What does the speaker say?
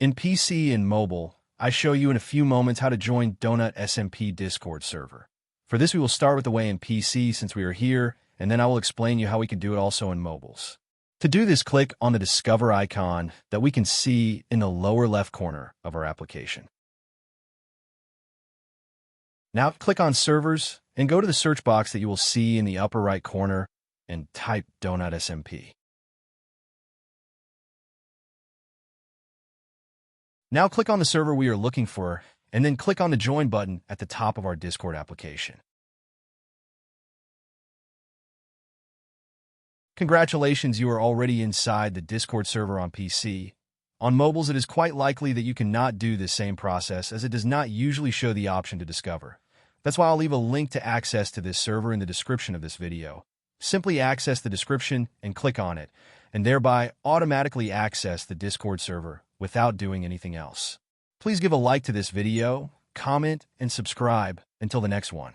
In PC and mobile, I show you in a few moments how to join Donut SMP Discord server. For this, we will start with the way in PC since we are here, and then I will explain you how we can do it also in mobiles. To do this, click on the Discover icon that we can see in the lower left corner of our application. Now click on Servers and go to the search box that you will see in the upper right corner and type Donut SMP. Now click on the server we are looking for, and then click on the Join button at the top of our Discord application. Congratulations, you are already inside the Discord server on PC. On mobiles, it is quite likely that you cannot do this same process as it does not usually show the option to discover. That's why I'll leave a link to access to this server in the description of this video. Simply access the description and click on it, and thereby automatically access the Discord server without doing anything else. Please give a like to this video, comment, and subscribe. Until the next one.